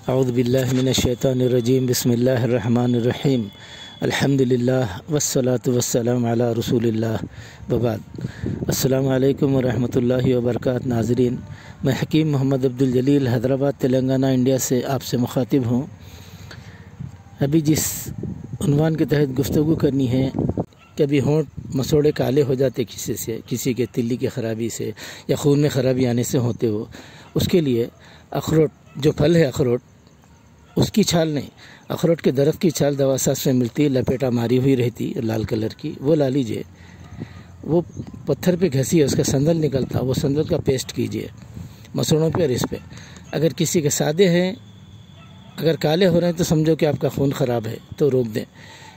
اعوذ باللہ من الشیطان الرجیم بسم اللہ الرحمن الرحیم الحمدللہ والصلاة والسلام علی رسول اللہ وبعد۔ السلام علیکم ورحمۃ اللہ وبرکاتہ۔ ناظرین، میں حکیم محمد عبدالجلیل حیدرآباد تلنگانہ انڈیا سے آپ سے مخاطب ہوں۔ ابھی جس عنوان کے تحت گفتگو کرنی ہے، کبھی ہونٹ مسوڑے کالے ہو جاتے کسی کے تلی کی خرابی سے یا خون میں خرابی آنے سے ہوتے ہو، اس کے لیے اخروٹ جو پھل ہے، اخروٹ اس کی چھال نہیں، اخروٹ کے درخت کی چھال دواساز میں ملتی، لپیٹا ماری ہوئی رہتی لال کلر کی، وہ لا لیجئے، وہ پتھر پہ گھسی ہے، اس کا سندل نکلتا، وہ سندل کا پیسٹ کیجئے مسوڑوں پہ اور اس پہ۔ اگر کسی کے سادے ہیں، اگر کالے ہو رہے ہیں تو سمجھو کہ آپ کا خون خراب ہے تو روک دیں،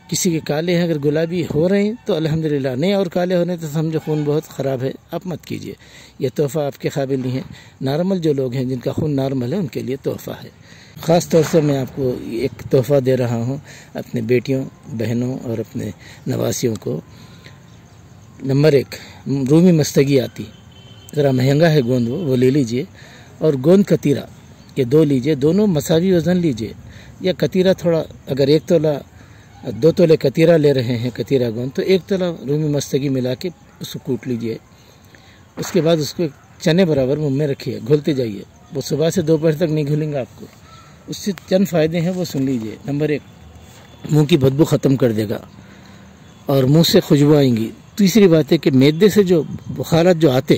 کسی کے کالے ہیں اگر گلابی ہو رہے ہیں تو الحمدللہ، نہیں اور کالے ہو رہے ہیں تو سمجھو خون بہت خراب ہے، آپ مت کیجئے، یہ تحفہ آپ کے قابل نہیں ہے۔ نارمل جو لوگ ہیں جن کا خون نارمل ہے ان کے لیے تحفہ ہے۔ خاص طور سے میں آپ کو ایک تحفہ دے رہا ہوں اپنے بیٹیوں، بہنوں اور اپنے نواسیوں کو۔ نمبر 1، رومی مستگی آتی، ذرا مہنگا ہے گوند، وہ لے لیجئے، اور گوند کتیرا، یہ 2 لیجئے، دونوں مساوی وزن لیجئے، یا کتیرا تھوڑا، اگر 1 تولہ 2 تولے کتیرا لے رہے ہیں، کتیرا گوند، تو 1 تولہ رومی مستگی ملا کے اس کو کوٹ لیجئے۔ اس کے بعد اس کو چنے برابر منہ میں رکھیے، گھولتے جائیے، وہ صبح سے دوپہر تک نہیں گھولیں گا آپ کو۔ اس سے چند فائدے ہیں وہ سن لیجئے۔ نمبر 1، منہ کی بدبو ختم کر دے گا اور منہ سے خوشبو آئیں گی۔ تیسری بات ہے کہ معدے سے جو بخارات جو آتے،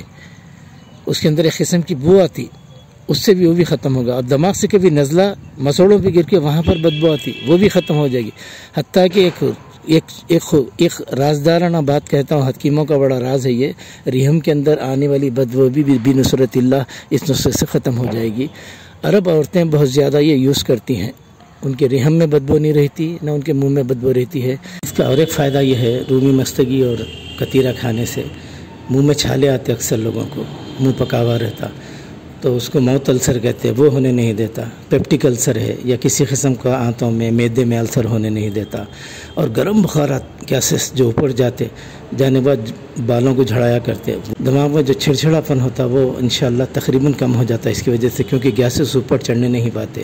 اس کے اندر ایک قسم کی بو آتی، اس سے بھی وہ بھی ختم ہوگا، اور دماغ سے کبھی نزلہ مسوڑوں پہ گر کے وہاں پر بدبو آتی، وہ بھی ختم ہو جائے گی۔ حتیٰ کہ ایک رازدارانہ بات کہتا ہوں، حکیموں کا بڑا راز ہے یہ، رحم کے اندر آنے والی بدبو بھی بنصرت اللہ اس نسخے سے ختم ہو جائے گی۔ عرب عورتیں بہت زیادہ یہ یوز کرتی ہیں، ان کے رحم میں بدبو نہیں رہتی، نہ ان کے منہ میں بدبو رہتی ہے۔ اس کا اور ایک فائدہ یہ ہے، رومی مستگی اور کتیرا کھانے سے منہ میں چھالے آتے، اکثر لوگوں کو منہ پکا ہوا رہتا، تو اس کو موت السر کہتے ہیں، وہ ہونے نہیں دیتا۔ پیپٹک السر ہے یا کسی قسم کا آنتوں میں معدے میں السر ہونے نہیں دیتا۔ اور گرم بخارات گیسز جو اوپر جانے بعد بالوں کو جھڑایا کرتے، دماغ میں جو چھڑچھڑاپن ہوتا وہ انشاءاللہ تقریباً کم ہو جاتا ہے اس کی وجہ سے، کیونکہ گیسز اوپر چڑھنے نہیں پاتے۔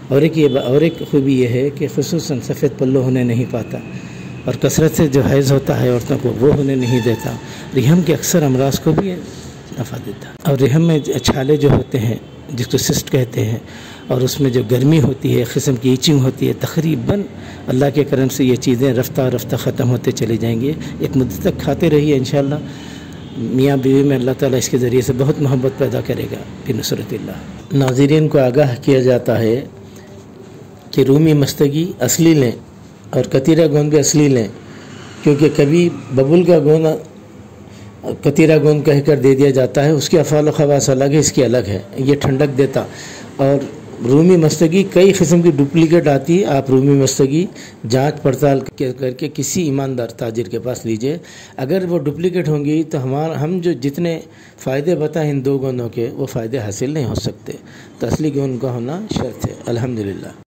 اور ایک خوبی یہ ہے کہ خصوصاً سفید پلو ہونے نہیں پاتا، اور کثرت سے جو حیض ہوتا ہے عورتوں کو وہ ہونے نہیں دیتا۔ رحم کے اکثر امراض کو بھی نفع دیتا۔ اور رحم میں چھالے جو ہوتے ہیں جس کو سسٹ کہتے ہیں، اور اس میں جو گرمی ہوتی ہے، قسم کی ایچنگ ہوتی ہے، تقریباً اللہ کے کرم سے یہ چیزیں رفتہ رفتہ ختم ہوتے چلے جائیں گے۔ ایک مدت تک کھاتے رہیے، انشاءاللہ میاں بیوی میں اللہ تعالیٰ اس کے ذریعے سے بہت محبت پیدا کرے گا بنصرت اللہ۔ ناظرین کو آگاہ کیا جاتا ہے کہ رومی مستگی اصلی لیں اور کتیرا گوند بھی اصلی لیں، کیونکہ کبھی ببول کا گوند کتیرا گوند کہہ کر دے دیا جاتا ہے، اس کے افعال و خواص الگ ہے، اس کی الگ ہے، یہ ٹھنڈک دیتا۔ اور رومی مستگی کئی قسم کی ڈپلیکیٹ آتی، آپ رومی مستگی جانچ پڑتال کر کے کسی ایماندار تاجر کے پاس لیجئے۔ اگر وہ ڈپلیکیٹ ہوں گی تو ہم جو جتنے فائدے بتائیں ان 2 گوندوں کے، وہ فائدے حاصل نہیں ہو سکتے، تو اصلی گوند کا ہونا شرط ہے۔ الحمدللہ۔